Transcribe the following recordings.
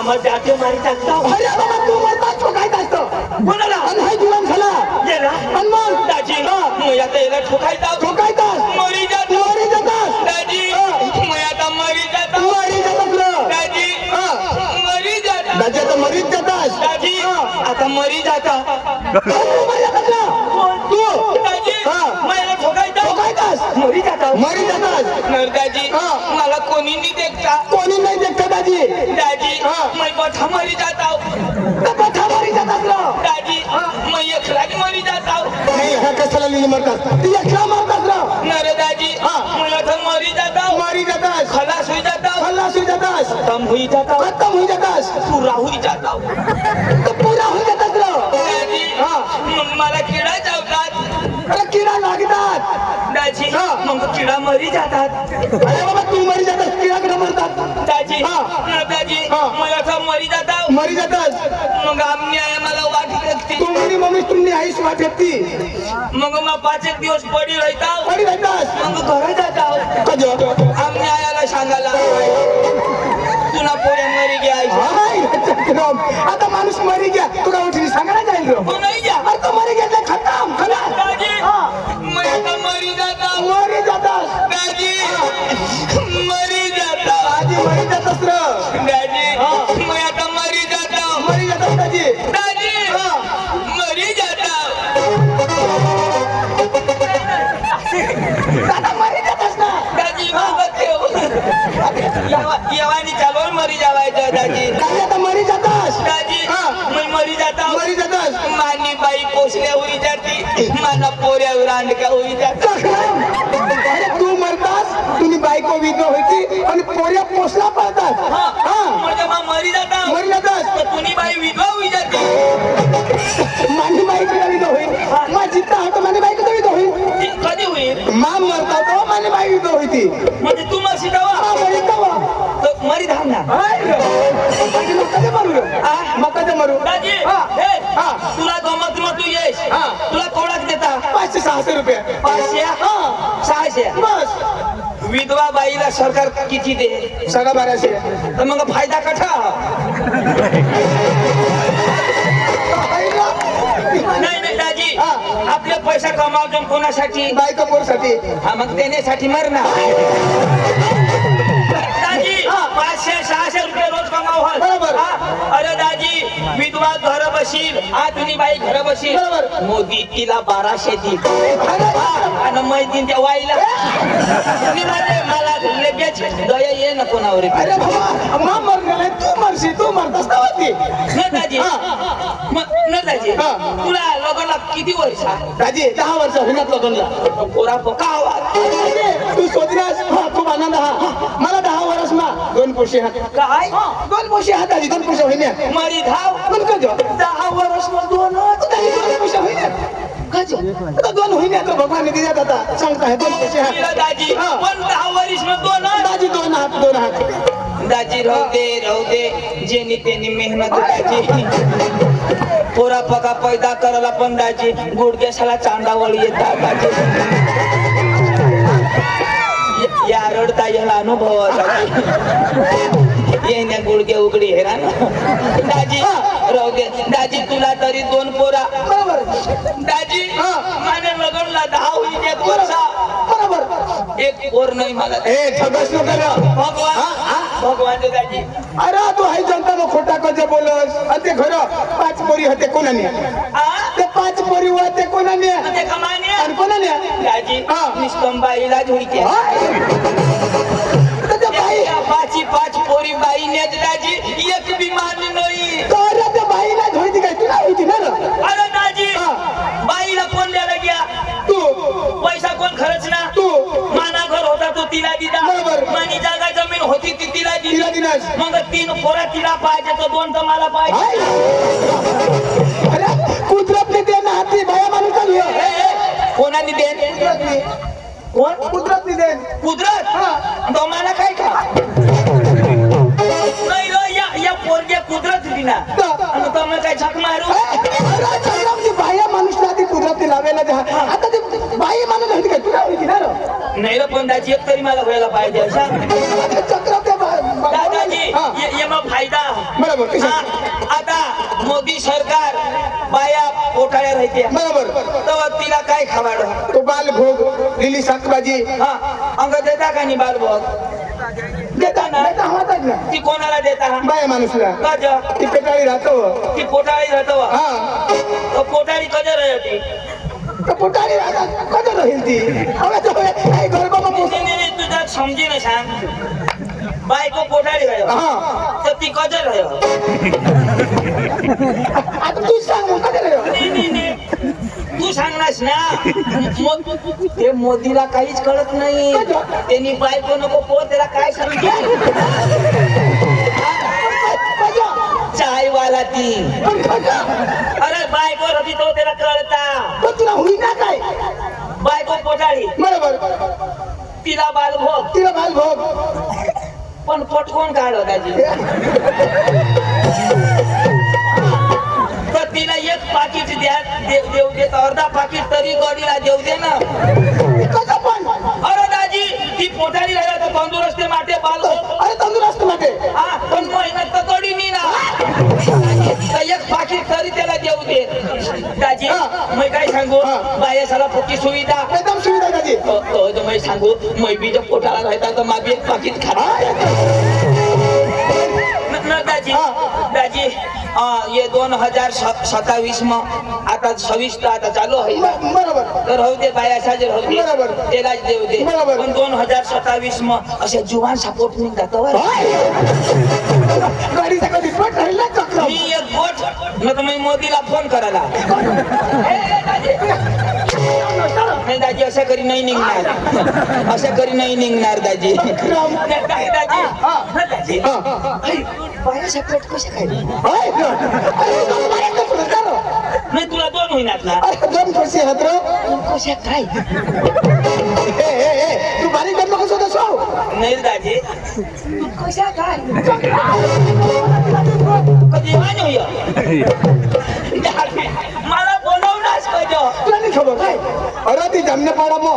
मग जाते मारी टाकता. अरे बाबा तू मरता ठोकायचं असतं कोणाला? आणि हाय जीवन झाला गेला आणि मग दाजी मग आता याला ठोकायचा. ठोकायचं मरी जात मरी जातात दाजी मग आता मरी जाता. मरी जातात दाजी मरी जाता. दाजी आता मरीच जातात दाजी आता मरी जाता. मरी जातात ना तू दाजी मला ठोकायचा. ठोकायचं मरी जाता. मरी जातात नर दाजी मला कोणी नाही देखता. कोणी नाही देखत दाजी दाजी मैं बठा मरी जाता. बठा मरी जातात दाजी मैं एकलाच मरी जाता. नाही ह्या कशाला लिहिली मरतात ती एकला मरतात नर दाजी मैं आता मरी जाता. मरी जातात खलास हुई जाता. खल्लास होई जातात खत्म हुई जाता. खत्म होई जातात पुरा हुई जाता. तर पुरा होई जातात दाजी मग मला किडा चावतात. अरे किडा लागतात दाजी मग किडा मरी जातात. अरे बाबा तू मरी जातात किडाकडे मरतात दाजी दाजी मग आता मरी जाता. मरी जातात मग आम्ही आहे मला वाट लागते. तुम्ही मम्मी तुम्ही आईस वाटती मग मग 5 एक दिवस पडी राहता. पडी राहतात मग घरी जाता. कजो आम्ही आयाला सांगायला तुला पोऱ्या मरी घ्यायची. आता माणूस मरी गया तुला उठली सांगायला जाईल रो नाही घ्या. अरे तो मरी गेला खतम खलास दाजी मैं आता मरी जाता. मरी जातात दाजी मरी जाता. दाजी मरी जातात दाजी मैं आता मरी जाता. मरी जातात दाजी दाजी मरी जाता. दादा मरी जातात ना दाजी मागत ठेव. येवानी चालवून मरी जावायचं दाजी. दाजी आता मरी जातात दाजी मैं मरी जाता. मरी जातात मानी बाई पोसल्या होई जाती. माना पोऱ्यावर अंडका होई जाता. अरे तू मरतास तुम्ही बायको विधवा व्हायची आणि पोऱ्या पोसला पळतात म्हणजे मग मरी जाता. मरी जातात तर कुणी बाई विधवा होई जाते. माझी बायको विधवा होईल माझी तर माझी बायको विधवा होईल ती कधी होईल? मा मरता तो माझी बाई विधवा होती म्हणजे तू मग शिकावा मरी तवा मरी धावना. मकाचे मारू मकाचे मारू दाजी हे तुला गमत मग तू येस. तुला कोणाक देता 500-600 रुपये 500 600. बस विधवा बाईला सरकार किती दे? 1200 तर मग फायदा कठा. नाही नाही दाजी आपले पैसा कमावतो कोणासाठी? बायको पोरसाठी हा मग देण्यासाठी मरणार. दाजी 500-600 रुपये रोज कमावल. बरोबर. अरे दाजी विधवा घर बशील तुम्ही बाई घर बशील. बरोबर. मोदी तिला 1200 देईल. आणि मैदीन त्या वाईला मला लगेच दया ये ना कोणावर. अरे बाबा मा मरणार तू मरशी तू मरतास ना होती न दाजी न दाजी तुला लग्नाला किती वर्ष? दाजी 10 वर्ष होण्यात लग्नला पोरा पोका आवाज. तू सोचण्यास खूप आनंद हा मला 10 वर्ष मा 2 पोशी हात काय 2 पोशी हात दाजी 2 पोशी होईन्या मरी धाव. पण कजो 10 वर्ष मग 2 पोशी होईन्या कजो आता 2 होईन्या तर भगवान दिल्यात आता सांगता 2 पोशी हात दाजी पण 10 वर्ष मग 2 दाजी 2 हात दाजी राहू दे जेनी त्यांनी मेहनत दाजी. पोरा पका पैदा करायला पण दाजी गुडघ्यासाला चांदावळ येतात दाजी. या रडता याला अनुभव येण्या गुडघे उघडी हेरा ना दाजी. राहू दे दाजी तुला तरी 2 पोरा बरोबर दाजी माझ्या लग्नला 10 होईल बरोबर एक पोर नाही मला. ए छबस नको रे भगवान दाजी अरे तू हाय जनता मग खोटा कजे बोलस आणि ते खरं 5 पोरी होते कोणाने ते 5 पोरी होते कोणाने ते कमाने आणि कोणाने दाजी निस्तंबाईला होईते. त्या बाई 5 पोरी बाईनेच दाजी एक बिमान नाही. तर त्या बाईला होती काय तुला होती ना अरे दाजी बाईला कोण द्यायला घ्या? तू पैसा कोण खरंच ना? तू माना घर होता तो तिला दिला. बरोबर. मानी जागा जमीन होती ती तिला दिली. तिला दिलास. मग 3 पोरा तिला पाहिजे तर 2 तर मला पाहिजे. अरे कुदरतने दे ना हाती बाया माणूस चालू कोणाने देन? कोण? कुदरतने दे कुदरत तो मला काय का नाही रो या पोरग्या कुदरत दिना आणि तो मला काय झक मारू. बाया माणूस ती कुदरतने लावायला द्या आता ते बाई माणूस होती काय तुला होती ना नाही रे पण दाजी एक तरी मला व्हायला पाहिजे. चक्र दादाजी ये मग फायदा बरोबर बरोबर कशा आता मोदी सरकार बाया पोटाळ्या राहते बरोबर तेव्हा तिला काय खावाड तो बालभोग लिली शाकभाजी हा अंग देता का नाही बालभोग देता ना देता हातात ना ती कोणाला देता बाया माणूसला कज ती पेटाळी राहतो ती पोटाळी राहतो हा तो पोटाळी कज राहते तर पोटाळी राहतात कधी राहील ती अरे तो काय गरबा तुझा समजी ना सांग बायको पोटाळी राह हा तर ती कज राह आता तू सांग मग कधी राहील तू सांगनास ना ते मोदीला काहीच कळत नाही त्यांनी बायको नको पो त्याला काय समजे चाय वाला ती अरे बायको रती तो त्याला कळता पण तुला होईना काय बायको पोटाळी बरोबर तिला बालभोग तिला बालभोग पण पटकून काढ त्याची तर तिला एक पाकिट द्या देऊ देत अर्धा पाकिट तरी गडीला देऊ दे ना कसं पण अरे दाजी ती पोटाळी राहिला तर तंदुरुस्ती माटे बालभोग अरे तंदुरुस्त माटे हा पण मेहनत तर गडी नाही ना तर एक पाकिट तरी त्याला देऊ दे दाजी मी काय सांगू बायासाला पक्की सुविधा एकदम सुविधा दादी तो मी सांगू मै बी जब पोटाळा राहता तर मागे एक पाकिट दाजी दाजी ये 2027 में आता 26 आता चालू आहे बरोबर तर राहू दे बाया साजे राहू दे बरोबर. त्यालाच देऊ दे बरोबर. पण 2027 में असे जुवान सपोर्ट नाही जातो गाडीचा कधी पट राहील ना चक्र मी एक गोट न तर मी मोदीला फोन करायला नाही दाजी असं करी नाही निघणार असं करी नाही निघणार दाजी दाजी दाजी बाया सपोर्ट कसे काय नाही तुला दोन होईनात ना दोन पैसे हात कशा काय तू बारीक गप्पा कसं होतं नाही दाजी कशा काय कधी वाणी होय मला बोलवणारच पाहिजे तुला नाही खबर काय अरे ती जमने पाडा मग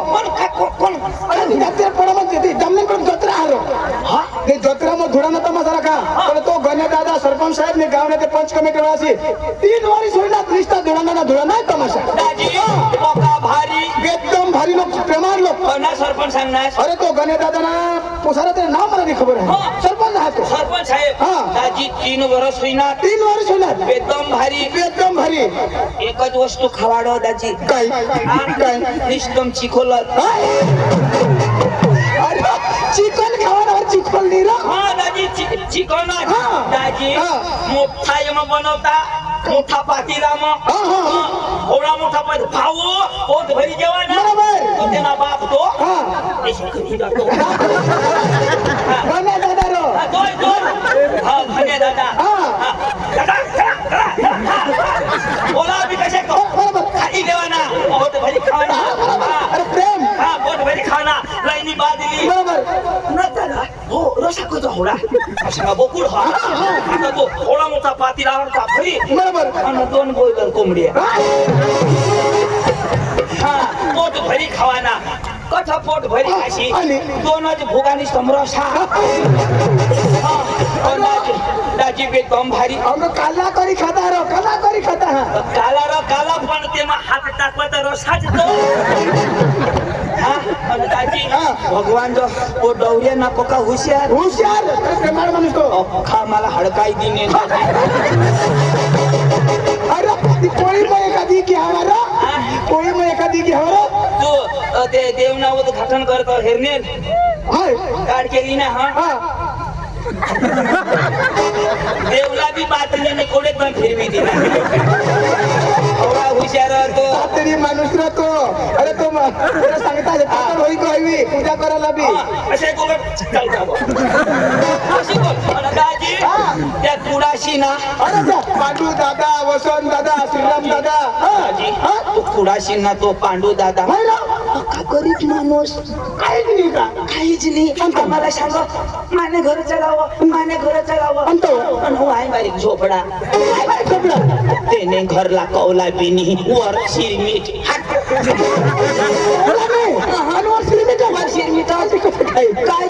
कोण अरे ती जाते पाडा मग ती जमने पण जत्रा आलो हा ते जत्रा मग धुडा नता मसाला का पण तो गणे दादा सरपंच साहेब ने गावने ते पंच कमिटी वासी 3 वारी सोडला निष्ठा धुडा नाही तमाशा दाजी पोका भारी एकदम भारी लोक प्रेमान लोक ना सरपंच सांगणार अरे तो गणे दादा ना पोसारा ते नाव मला नाही खबर आहे सरपंच हा तो सरपंच साहेब दाजी 3 वर्ष होईना 3 वारी सोडला एकदम भारी एकच वस्तू खावाडो दाजी काय निष्ठम चिखोलत अरे चिकन खावावर चिकन नाही रे हा दाजी चिकन दाजी मोठा यम बनवता मोठा पातीला मग एवढा मोठा पाती भाऊ पोट भरी जेवण बरोबर तो त्यांना बाप तो गणे दादा रो धन्य दादा बोला मी कसे खाली देवाना पोट भरी खावाना अरे प्रेम पोट भरी खाना लाईनी बादली बरोबर न दादा हो रसा कसा होडा असा बोकुड हा आता तो थोडा मोठा पातीला आवडता भरी बरोबर आणि 2 गोल कोंबडी हा पोट भरी खावाना कथा पोट भरी खाशी 2च भुगानी समरसा दाजी बेदम भारी हम काला करी खाता हा काला पण तेमा हात टाकवा तर रसाच तो दाजी भगवान जो वो डौरे ना कोका हुशार प्रेमाळ माणूस तो अख्खा मला हडकाई दिने अरे ती कोळी मग एखादी की हवारा तू ते देवना उद्घाटन करतो हेरनेर काढ केली ना हा देवला बी बातमीने कोडे पण फिरवी दिला एवढा हुशार तो तरी माणूस ना तो अरे तो सांगता होई हवी पूजा करायला बी असे दाजी त्या कुडाशी ना अरे पांडू दादा वसंत दादा श्रीराम दादा तू कुडाशी ना तो पांडू दादा का गरीब माणूस काहीच नाही का काहीच नाही आम्हाला सांग माने घर चलावं माने घर चलावं म्हणतो हो आहे बारीक झोपडा काय बाई झोपलं? तेने घरला कौला बिनी वर शिरमीठ मला नाही. आणि वर सिरमिट आहे. वर शिरमीठ ते कसं काय? काय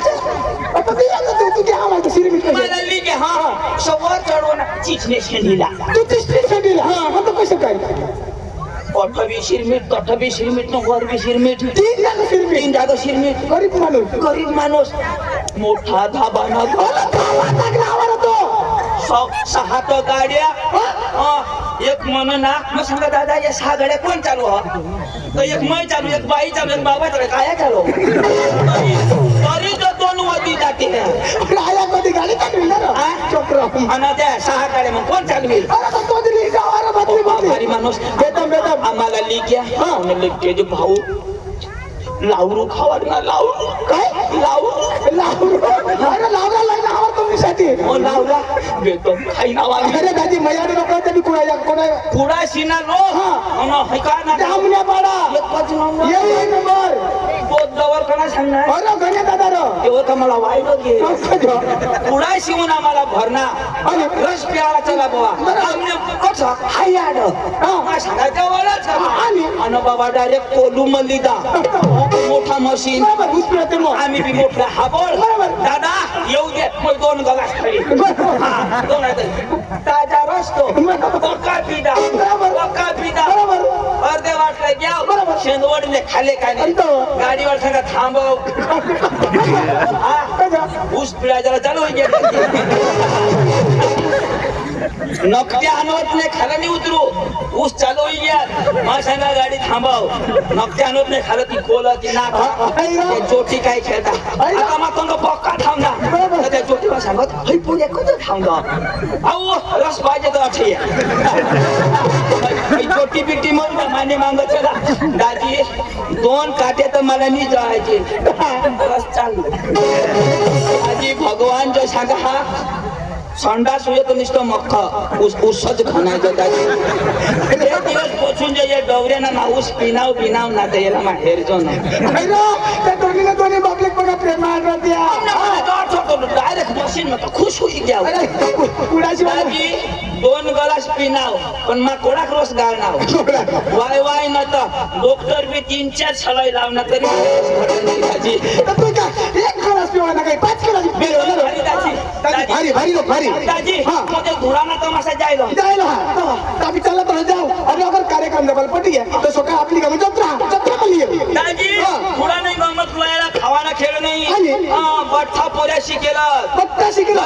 आता ते आता तू घ्या आम्हाला ते सिरमिट कसं? मला लिगे हा सवर चढवून चिचणे शेंडीला तू ते स्टेशनला आता कसं काय कोठबी शिरमीठ तठबी शिरमीठ न वर बी शिरमीठ 3 जागा सिरमिट 3 जागा शिरमीठ गरीब माणूस गरीब माणूस मोठा धाबा ना मला गावात लागला आवाज तो 6 गाड्या एक म्हणून ना मग सांगा दादा या 6 गाड्या कोण चालू तर एक मै चालू एक बाई चालू एक बाबा चालू काय चालू तरी तो 2 वादी जाते आया कधी गाडी चालली ना रे? चक्र आणि त्या 6 गाड्या मग कोण चालू होईल अरे तो तो दिली गावाला बातमी भारी बातमी माणूस बेदम बेदम आम्हाला लिग्या लिग्या जो भाऊ लावरू खावाड ना लावरू काय लावरू लावून अरे लावला लागला आवाज तुमच्यासाठी हो लावला बेतो खाई नावा अरे दादी मयाडी लोक तरी कुणा कोणा कुडा शिना लो आणि का ना दामण्या पाडा एकच नंबर ये नंबर पोत दवर कणा सांगणार अरे गणे दादा रो तेव्हा का मला वाईट घे कुडा शिवून आम्हाला भरणा आणि रस प्याला चला बुवा आमने कसं हाय आड हा सांगायचं वळच आणि बाबा डायरेक्ट कोलू मलिदा मोठा मशीन बरोबर उचलते मग आम्ही बी मोठा हा बोल दादा येऊ दे मग 2 गलास खाली हा 2 ताजा रस्तो बका पिदा बरोबर अर्धे वाटले घ्या शेंदवडले खाले काय नाही गाडीवर सांगा थांबव ऊस पिळायला चालू होईल नकट्या आणवत नाही खाला नाही उतरू ऊस चालू होईल यार मग सांगा गाडी थांबव नकट्या आणवत नाही खाला ती खोल ती ना चोटी काय खेळता आता मग तो बक्का थांबला त्या चोटीला सांगत हई पुढे कधी थांबला अहो रस पाहिजे तर अठे चोटी बिटी मग माने मांग चला दाजी 2 काटे तर मला नाही जायचे रस चालू दाजी भगवान जो सांगा हा संडास होय तर नुसतं मक्का उसच खाण्याचं त्याची दिवस पोचून जे डवऱ्यानं ना ऊस पिनाव ना तर याला माहेर जो ना त्या दोघीला दोन्ही बापलेक बघा प्रेम डायरेक्ट मशीन मध्ये खुश होई घ्या कुणाची दादी 2 गलास पिनाव पण मग कोणाक रोज गाळणाव वाय न तर डॉक्टर बी 3-4 सलाई लावणार तरी दाजी एक गलास पिवा ना काही 5 गलास भारी भारी लोक भारी दाजी मध्ये धुराना तमाशा जायला आम्ही चालला तर जाऊ आणि अगर कार्यक्रम जबल पटी आहे तर सकाळ आपली गमत जत्रा म्हणली दाजी थोडा नाही गमत तुला खावाना खेळ नाही बठ्ठा पोऱ्या शिकेल पत्ता शिकेल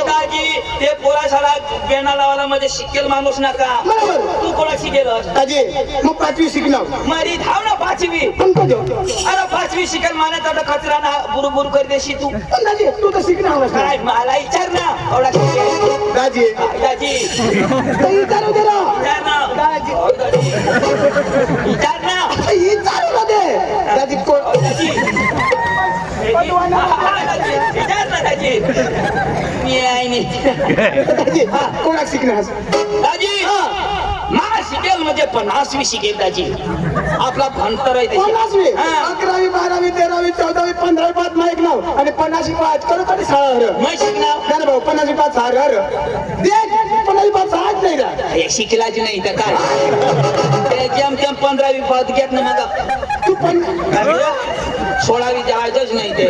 दाजी ते पोरा साला बेना लावाला मध्ये शिकेल माणूस नका तू कोणा शिकेल दाजी मग 5वी शिकणार मारी धाव ना 5वी अरे 5वी शिकेल माने तर कचरा ना बुरबुर कर देशी तू दाजी तू तर शिकणार काय मला विचार ना एवढा शिकेल दाजी दाजी विचारू दे ना विचार ना दाजी विचार ना विचारू दे दाजी दाजी विचार ना दाजी मी आहे नाही कोणा शिकणार दाजी मा शिकेल म्हणजे 50वी शिकेल दाजी आपला भंतर आहे 50वी 11वी 12वी 13वी 14वी 15वी 5 माईक नाव आणि 50वी 5 करू तरी साळा मैं शिकणार नाही भाऊ 50वी 5 साळा देख 50वी 5 साळाच नाही रा हे शिकलाच नाही तर काय जेम 15वी 5 घेत ना मग तू पण 16वी जायचंच नाही ते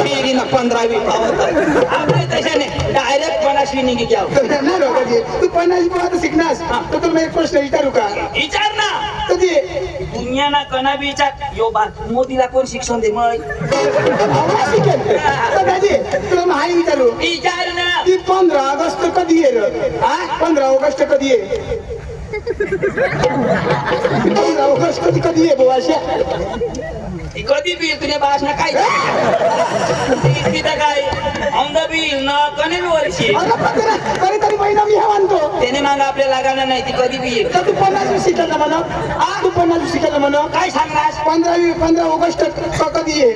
पिढी ना 15वी आपले तशाने डायरेक्ट 50वी निघी घ्या नाही दादाजी तू 50वी 5 शिकणार तर तुला एक प्रश्न विचारू का विचार ना कधी दुनिया ना कना बी विचार यो बा मोदीला कोण शिक्षण दे मग दादाजी तुला माहिती विचारू विचार ना ती 15 ऑगस्ट कधी आहे रे 15 ऑगस्ट कधी आहे 15 ऑगस्ट कधी आहे बुवा अशा कधी बी तुझ्या भाषण काय तिथं काय औंध बिल ना कने बी वर्षी तरी महिना मी हे मानतो त्याने मग आपल्याला लागायला नाही ती कधी बी येईल तर तू 50 शिकायला म्हणा तू 50 शिकायला म्हणा काय सांगणार 15 ऑगस्ट कधी आहे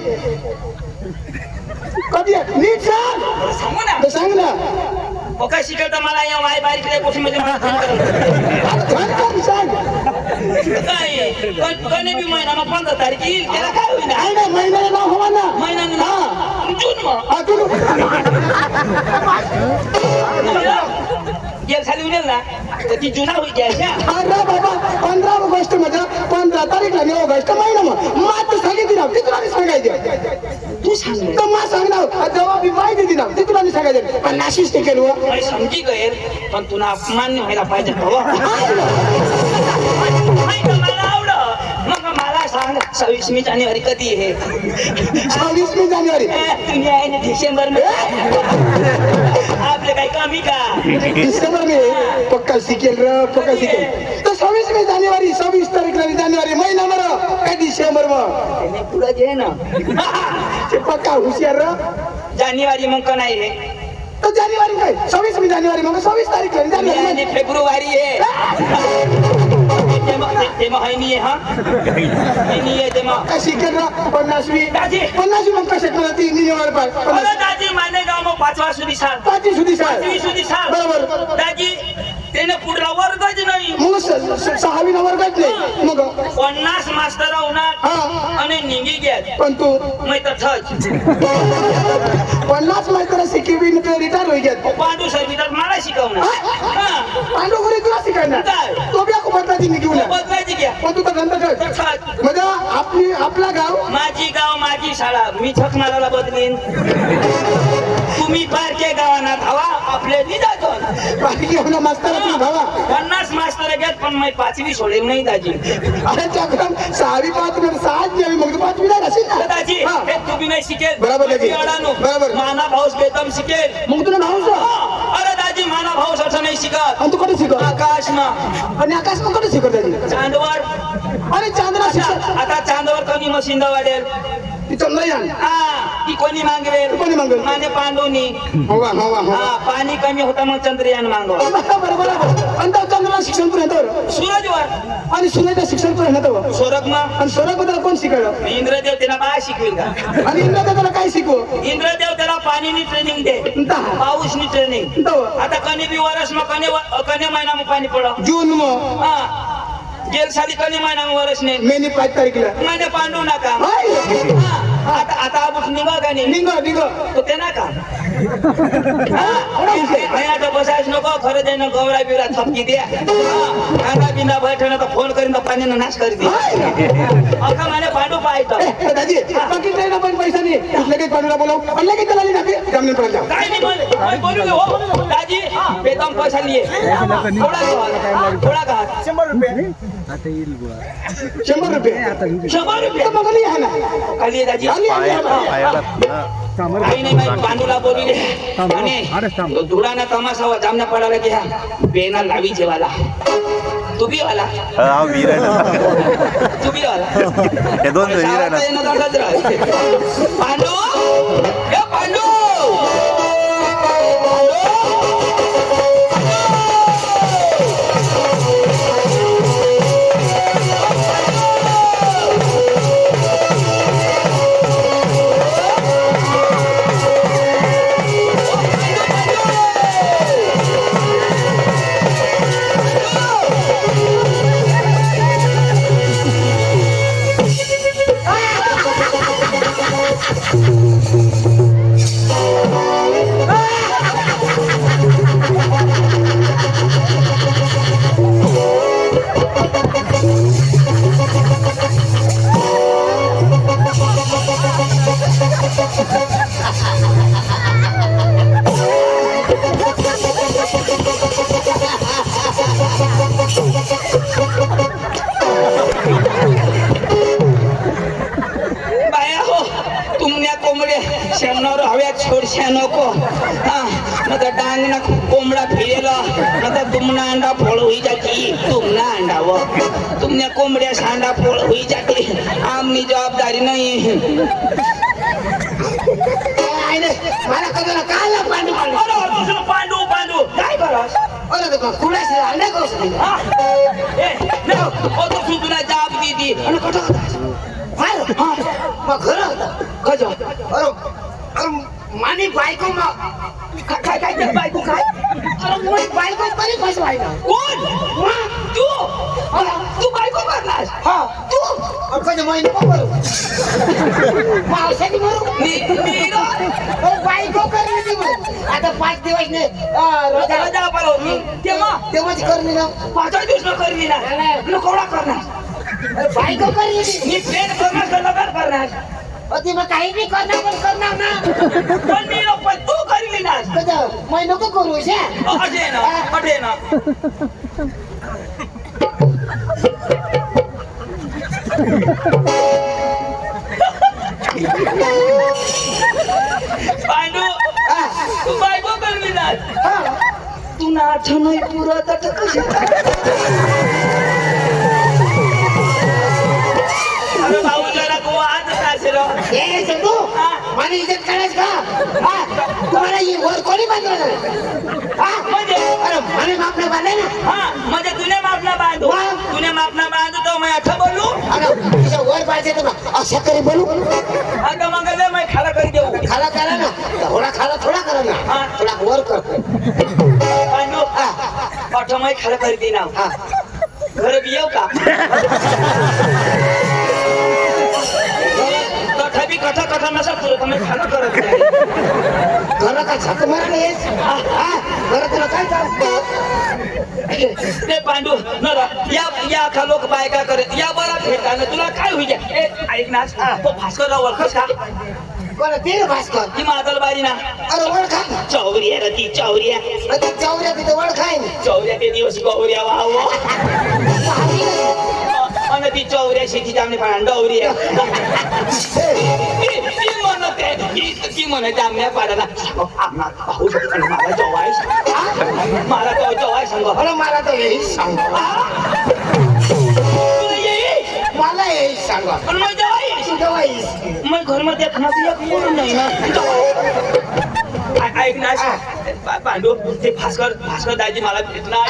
कधी आहे नीट सांग सांगू ना सांग ना काय शिकवतं मला या वाय बारीक गोष्टी मध्ये सांग काय कने बी महिना 15 तारीख येईल त्याला काय होईल नाही नाही महिन्याला नाव हवा ना महिन्यानं ना जून मग हा, तू गेल खाली उडेल ना तर ती जुना होईल घ्यायच्या अरे बाबा 15 ऑगस्ट मध्ये 15 तारीखला 9 ऑगस्ट महिना मग मात्र सांगितली ना ती तुला नाही सांगायचं तू सांग तर मा सांगणार जेव्हा मी माहिती दिली ना ती तुला नाही सांगायचं पण नाशिक टिकेल व काही समजी गैर पण तुला अपमान नाही व्हायला पाहिजे हवा मला आवड मग मला सांग 26 जानेवारी कधी आहे 26 जानेवारी तुम्ही आहे ना डिसेंबर मध्ये आपले काही कमी का डिसेंबर में पक्का शिकेल र पक्का शिकेल तर 26 जानेवारी 26 तारीखला जानेवारी महिना मर काय डिसेंबर मग पुढे जे ना ते पक्का हुशार र जानेवारी मग का नाही आहे तर जानेवारी काय 26 जानेवारी मग 26 तारीखला जानेवारी आणि फेब्रुवारी आहे ते मग आहे नाही हा नाही आहे ते मग काय शिकेल र 50वी दाजी. मग कशा मला ती नियमावर अरे दाजी माने गाव मग 5वा सुधी साल 5 सुधी साल 5वी सुधी साल बरोबर दाजी त्याने पुढला वर्गच नाही मग 6वी वर्गात नाही मग 50 मास्तर होणार हा आणि निघी घ्या पण तू मग तर थच 50 मास्तर शिकवी रिटायर होई गेत पांडू सर तर मला शिकवणार हा पांडू गुरी तुला शिकायला काय? तो बी ako बदलाची निघून बदलायची घ्या पण तू तर धंदा कर तर थच म्हणजे आपला गाव माझी गाव माझी शाळा मी झक मारायला बदलीन तुम्ही पारखे गावाना धावा आपले निजातो बाकी घेऊन मास्तर तू भावा 50 मास्तर घेत पण मी 5वी सोडेल नाही दाजी अरे चक्रम 6वी 5 मिनिट 6 जेवी मग तू 5वी ला असेल ना दाजी हा. हे तुम्ही नाही शिकेल बरोबर दाजी. अडाणू. बरोबर. माना भाऊस बेदम शिकेल मग तुला भाऊ हा. अरे दाजी माना भाऊस असं नाही शिकत आणि तू कधी शिकव आकाश ना आणि आकाश मग कधी शिकव त्याची चांदवर अरे चांदला शिक्षण आता चांदवर कोणी मशीन वाढेल ती चंद्रयान हा ती कोणी मागवेल कोणी मागवेल? माने पांडवनी हवा हवा हवा हा पाणी कमी होता मग चंद्रयान मागव बरोबर आणि त्या चंद्राला शिक्षण तू येतं सूरजवर आणि सुनेचं शिक्षण तू येतं स्वर्ग मग आणि स्वर्ग बद्दल कोण शिकवलं इंद्रदेव त्याला काय शिकवेल का आणि इंद्र त्याला काय शिकव इंद्रदेव त्याला पाणीनी ट्रेनिंग दे दहा. पाऊसनी ट्रेनिंग दहा. आता कणी बी वरस मग कने महिना मग पाणी पडो जून मग हा गेल साली कनी महिना मग वरस नाही मेनी 5 तारीखला मैंने पांडू नका हाय. हा, आता आपण निघा का नाही निघ निघ तो ते नका आता बसायच नको खरं दे ना गवरा बिवरा थपकी द्या कांदा बिंदा बैठण तर फोन करीन तर पाण्यानं नाश करी दे अका माने पांडू पाहायचं दादी बाकी काही ना पण पैसा नाही लगेच पांडूला बोलाव आणि लगेच त्याला नाही जामने पडला काय नाही बोल बोलू दे हो दाजी बेदम पैसा लिए थोडा का 100 रुपये 100 रुपये मग नाही आहे ना खाली आहे दाजी खाली आहे. काही नाही माहिती पांडूला बोलू दे आणि धुराना तमाशा जामना पडायला की हा बेना लावी जेवाला तू बी वाला हा वीर आहे ना तू बी वाला हे दोन वीर आहे ना पांडू ए पांडू बाया हो तुमने कोंबडे शेणावर हव्यात छोडशा नको नका डांग ना कोंबडा फिरेला नका तुमना अंडा फोड़ हुई जाती तुमना अंडा वो तुमने कोंबड्या सांडा फोड़ हुई जाती आमनी जबाबदारी नहीं मला कधीला काय पांडू पांडू पांडू पांडू काय करस कुणाशी अंडे करू तुला जाब दी आणि कुठं मग खरं कजो अरे मानी बायको मग काय काय बायको काय अरे मोई बायको करी फसवाय ना कोण तू तू बायको करणार हा तू अरे मोई नको करू मावशाची करू अरे बायको करली ती मग आता 5 दिवस ने रजा पाला होती तेव्हाच करली ना 5 दिवस न करली ना तुला कोणा करणार अरे बायको करली ती मी प्लेन करणार का लग्न करणार अति मग काही नाही करणार पण करणार ना पण मी नको पण तू करली ना कधी मोई नको करू शे अटे ना पांडू तू बायको करली ना तू नाच नाही पुरत आता कशी अरे भाऊ जरा तू आज नाचलो ए चंदू मला इज्जत करायच का तुम्हाला ही वर कोणी बांधलं म्हणजे अरे मला मापला बांधला ना हाँ म्हणजे तूने मापना बांधू तूने मापना बांधू तो मैं अच्छा बोलू अरे तिच्या वर पाहिजे तर अशा तरी बोलू आता मग मैं खाला करी देऊ खाला करा ना थोडा खाला थोडा करा ना थोडा वर करतो पांडू पाठो मैं खाला करी दे ना घर भी येऊ का तथापि कथा कथा नसा तुला तर मी खाला करत नाही घरा काय झक मारले घरा तुला काय ते पांडू नर या का लोक बायका करत या बरा भेटानं तुला काय होईल ऐक ना तो भास्करराव ओळखस का कोण ते भास्कर ती मादलबारी ना अरे ओळखा चौरिया रे ती चौरिया ती चौऱ्या तिथे ओळखाय चौऱ्या ते दिवस गौऱ्या वाहो आणि ती चौऱ्या शेतीच्या आमने पांडवरिया ती म्हणते आमच्या पाडाला पाहू शकतो मला जवाय सांग अरे मला तर येईल सांग तुला येईल मला येईल सांग पण मग जवाई येईल मग घर मध्ये खाना कोण नाही ना ऐक ना पांडू ते भास्कर दाजी मला भेटणार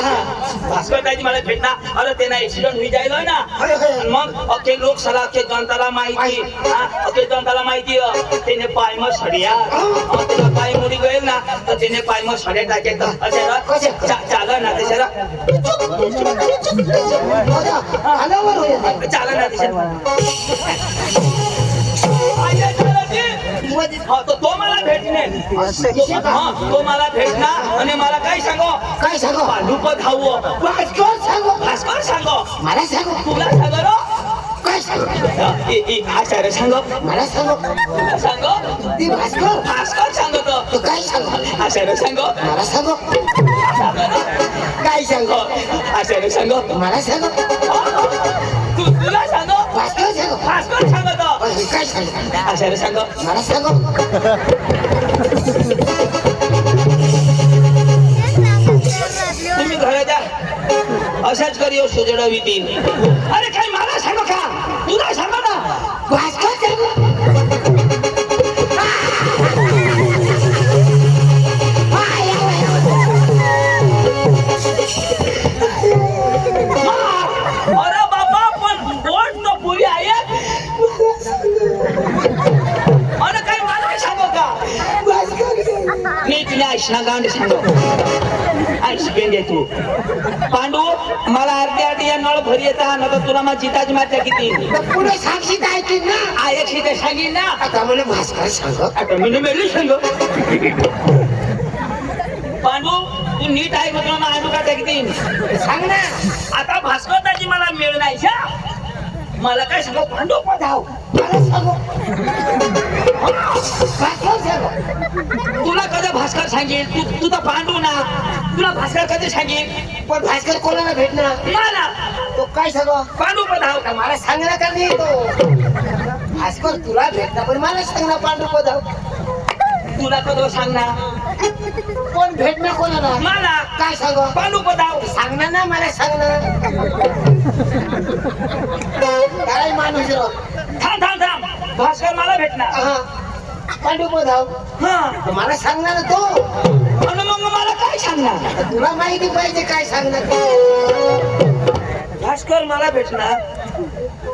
अरे त्यांना ऍक्सिडेंट होई जायला ना मग अख्खे लोक सला अख्खे जनताला माहिती अख्खे जनताला माहिती त्याने पाय मग सड्या त्याला पाय मुडी गेल ना तर त्याने पाय मग सड्या टाकायचं चाला ना त्याच्याला चाला ना तो मला भेटणे तो मला भेटणार आणि मला काय सांगो काय सांगो पांडू पण धावो भास्कर सांगो मला सांगो तुला सांगो रो काय सांगो आचार्य सांगो मला सांगो तुला सांगो ती भास्कर सांगतो तू काय सांगो आचार्य सांगो मला सांगो काय सांगो आचार्य सांगो मला सांगो तुला सांगो भास्कर सांगतो काय सांगो आचार्य सांगो मला सांगो तुम्ही घराच्या अशाच करी सुजडवी तीन अरे काय मला सांगो का तुला सांगो ना भास्कर सांगो अरे बाबा पण बोट तो पुरी आहे अरे काय मला सांगो का मी तुला ऐशना गांड सांगो ऐश पेंडे तू पांडू मला अर्धी या नळ भरी येता ना तर तुला मग चिताची मात्या किती पुढे साक्षी ऐकली ना आयक्षी ते सांगीन ना आता मला भास्कर सांगो आता मी मेली सांगो पांडू तू नीट आहे तुला मग आंडू का किती सांग ना आता भास्करदाजी मला मिळ नाही मला काय सांगो पांडू पण धाव मला सांगो भास्कर सांगो तुला कधी भास्कर सांगेल तू तर पांडू ना तुला भास्कर कधी सांगेल पण भास्कर कोणाला भेटणार मला तो काय सांगो पांडू पण धाव मला सांगणार का नाही तो भास्कर तुला भेटणार पण मला सांगणार पांडू पदाव तुला कधी सांगणार कोण भेटणार कोणाला मला काय सांगो पांडू पण धाव सांगणार ना मला सांगणार काय माणूस राव थांब भास्कर मला भेटणार पांडू पदाव हा मला सांगणार तो आणि मग मला काय सांगणार तुला माहिती पाहिजे काय सांगणार भास्कर मला भेटणार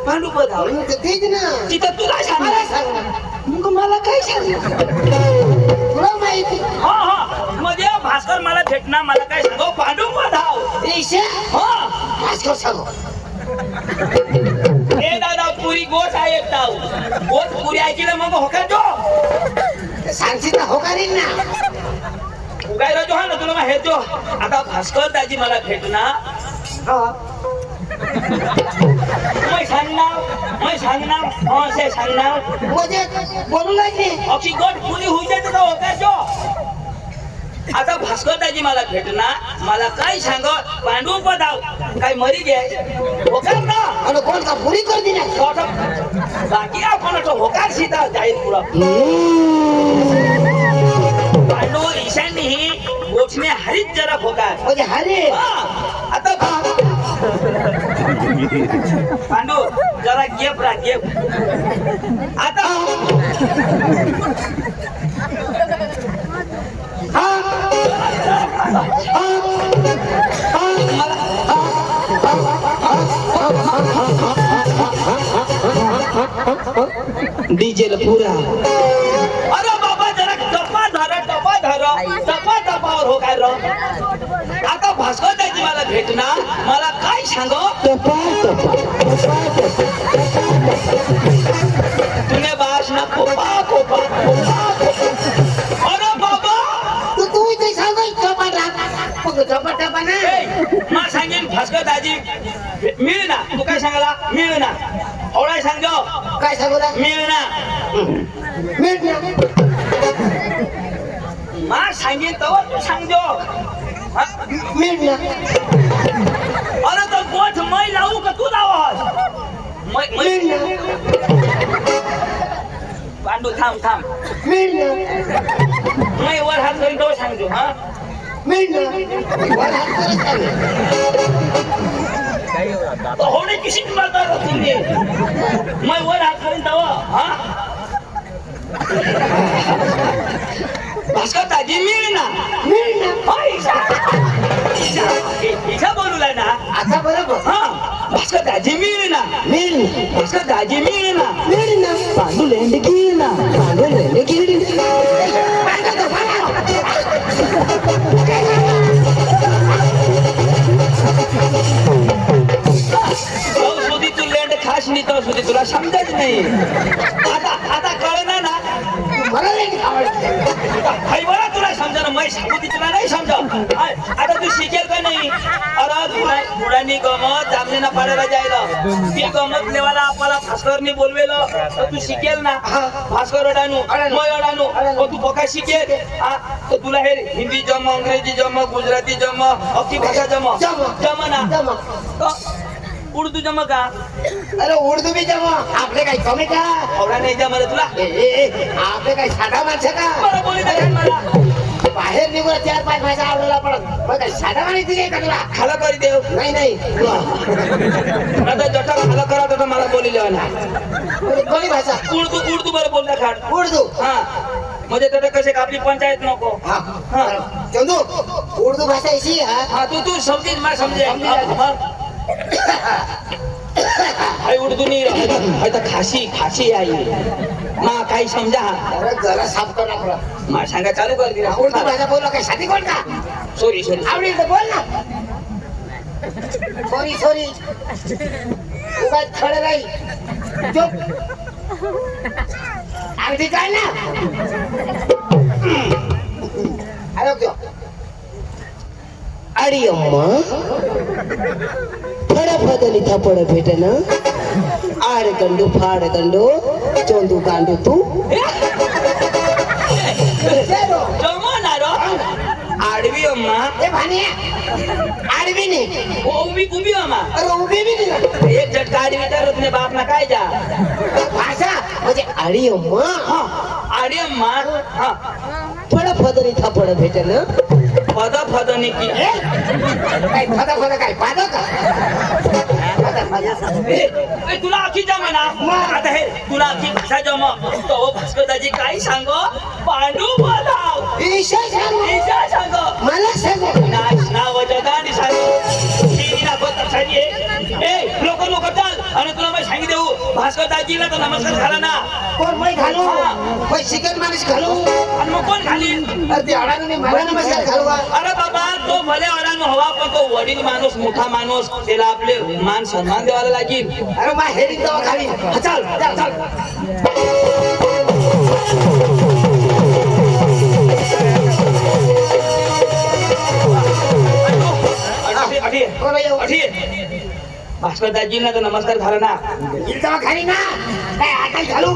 पांडू पण धाव तेच ना तिथं तुला मला सांगणार सांगणार मग मला काय सांगणार तुला माहिती हा म्हणजे भास्कर मला भेटणार मला काय सांगो पांडू धाव ईशा हा भास्कर सांगो ए दादा पुरी गोठ आहे एक ताव गोठ पुरी ऐकलं मग होकार जो सांगशील ना होकारीन ना उगाय राजो हा ना तुला मग हे जो आता भास्कर दाजी मला भेटणार मैं सांगणार हा से सांगणार म्हणजे बोलू लागले अक्षी गोठ पुरी होऊ दे तर होकार जो आता भास्कर दाजी मला भेटणार मला काय सांग पांडू पदाव काय मरी गे होकार ना आणि कोण का पुरी कर दिला बाकी आपण होकार सीता जाईल पुरा पांडू ईशान्य ही गोठणे हरीच जरा होकार म्हणजे हरे आता पांडू जरा गेप राह गेप आता डीजेल पुरा अरे बाबा जरा टपा टपावर हो काय आता भास्कर दाजी मला भेटणार मला काय सांग तुने बास ना खोपा खोपा अरे बाबा तू इथे सांगो टपा टपा ना मा सांगेन भास्कर दाजी मिळ ना तू काय सांगाला मिळ ना एवढा सांग काय सांगू ना मिळ ना मिळत ना मा सांगेन तवा तू सांगजो मिळत ना अरे तो गोठ मै लावू का तू लावस मिळत ना पांडू थांब मिळत ना मै वर हात करून तो सांगजो हा मिळत ना होणे किशी मारता तुम्ही मै वर हात करून तवा हा भास्कर दाजी मिळ ना इच्छा बोलूला ना आता बरोबर हा भास्कर दाजी मिळ ना भास्कर दाजी मिळ ना पांडू लेंड गिर ना पांडू लेंड गिर सुधी तू लेंड खास नाही तर सुधी तुला समजत नाही आता कळलं ना मला लेंड हाय बरं तुला समजा ना मै सांगू ती तुला नाही समजा आता तू शिकेल का नाही अरे मुलांनी गमत जामनेना पाडायला जायला ती गमत लेवाला आपल्याला भास्करनी बोलवेलं तर तू शिकेल ना भास्कर अडानू मै अडानू तू बका शिकेल तर तुला हे हिंदी जम अंग्रेजी जम गुजराती जम अख्खी भाषा जम ना उर्दू जम का अरे उर्दू भी जमा आपले काही कमी का एवढा नाही जमलं तुला आपले काही साधा माणसं का बरं बोली तर मला बाहेर निघून 4-5 भाषा आवडला पडत मग काही साधा माहिती नाही का खाला करी देव नाही आता जटा खाला करा तर मला बोली ना कोणी भाषा उर्दू बरं बोलता खाड उर्दू हा म्हणजे त्याला कसे आपली पंचायत नको हा चंदू उर्दू भाषा ऐसी है हा तू समजेल मला समजे हाय उर्दू नहीं रहा तो खासी आई माँ काही समझा अरे जरा साफ कर ना माँ सांगा चालू कर दिला उर्दू भाषा बोलला काय शादी कोण का सॉरी आवडेल तर बोल ना सॉरी उगाच खडं नाही चुप अगदी काय ना अरे अडी अम्मा फडाफडनी थापड भेटन आड गंडू फाड गंडू चोंदू गांडू तू जमणार आडवी अम्मा ए भानिया आडवी नाही उभी अम्मा अरे उभी बी नाही एक झटका आडवी तर अपने बाप ना काय जा भाषा म्हणजे आडी अम्मा हा आडी अम्मा हा फडाफडनी थापड भेटन फदने की काय फदा काय पादा का तुला आखी जमा ना आता हे तुला आखी भाषा जमा तो भास्कर दाजी काय सांग पांडू बोलाव ईशा सांग मला सांग ना वजदानी सांग लोक चाल आणि तुला मी सांगी देऊ भास्कर दाजीला तर नमस्कार झाला ना. कोण मै घालू हा. मै शिकत माणूस घालू आणि मग कोण घालील? अरे ते अडाणी मला नमस्कार घालू का? अरे बाबा तो भले वरान हवा पण तो वडील माणूस मोठा माणूस त्याला आपले मान सन्मान द्यावाला लागेल. अरे मा हेरी दवा खाली हा, चल चल चल कोण येऊ भास्कर दाजींना तर नमस्कार झाला ना. हिरी दवा खाली ना काय आता घालू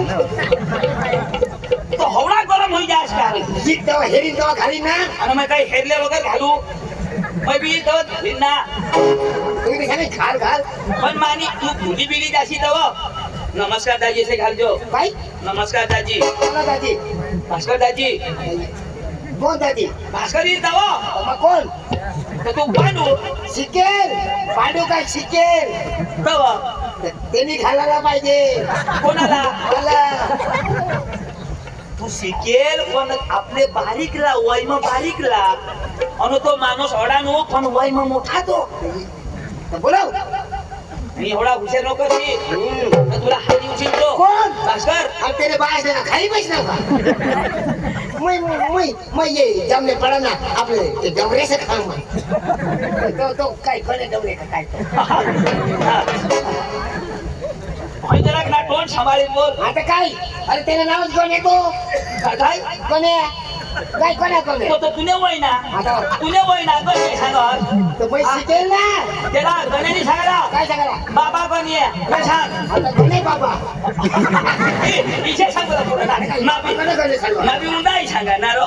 तो हवडा गरम होई जास का हिरी दवा हेरी दवा खाली ना आणि मग काही हेरले वगैरे घालू मग बी तर ना. तुम्ही खाली घाल घाल पण मानी तू भुली बिली जाशी तव नमस्कार दाजी से घालजो. काय नमस्कार दाजी. कोण दादी भास्कर दाजी कोण दादी भास्कर येईल तव मग कोण तर तू पांडू शिकेल पांडू काय शिकेल तव त्यांनी घालायला पाहिजे कोणाला मला तू शिकेल पण आपले बारीकला वैम बारीकला आणि तो माणूस अडाणू पण वैम मोठा तो. बोलाव मी एवढा हुशार नको की तुला हाती उचलतो. कोण? भास्कर अब तेरे बास ना खाली पैसे ना मैं ये जमने पड़ा ना आपले ते डवरे से खाऊं तो काय कोणे डवरे का काय होय जरा ना तोंड सांभाळीत बोल. आता काय अरे त्याने नावच कोण येतो काय कोणे काय कोणे कोणे तो तुने वय ना आता तुने वय ना गण सांग तो मैं शिकेल ना त्याला गण्याने सांगा काय सांगा बाबा कोण आहे सांग. आता कोणे बाबा इथे सांग कोणे कोणे सांगा नावी उंदाई सांगा ना रो.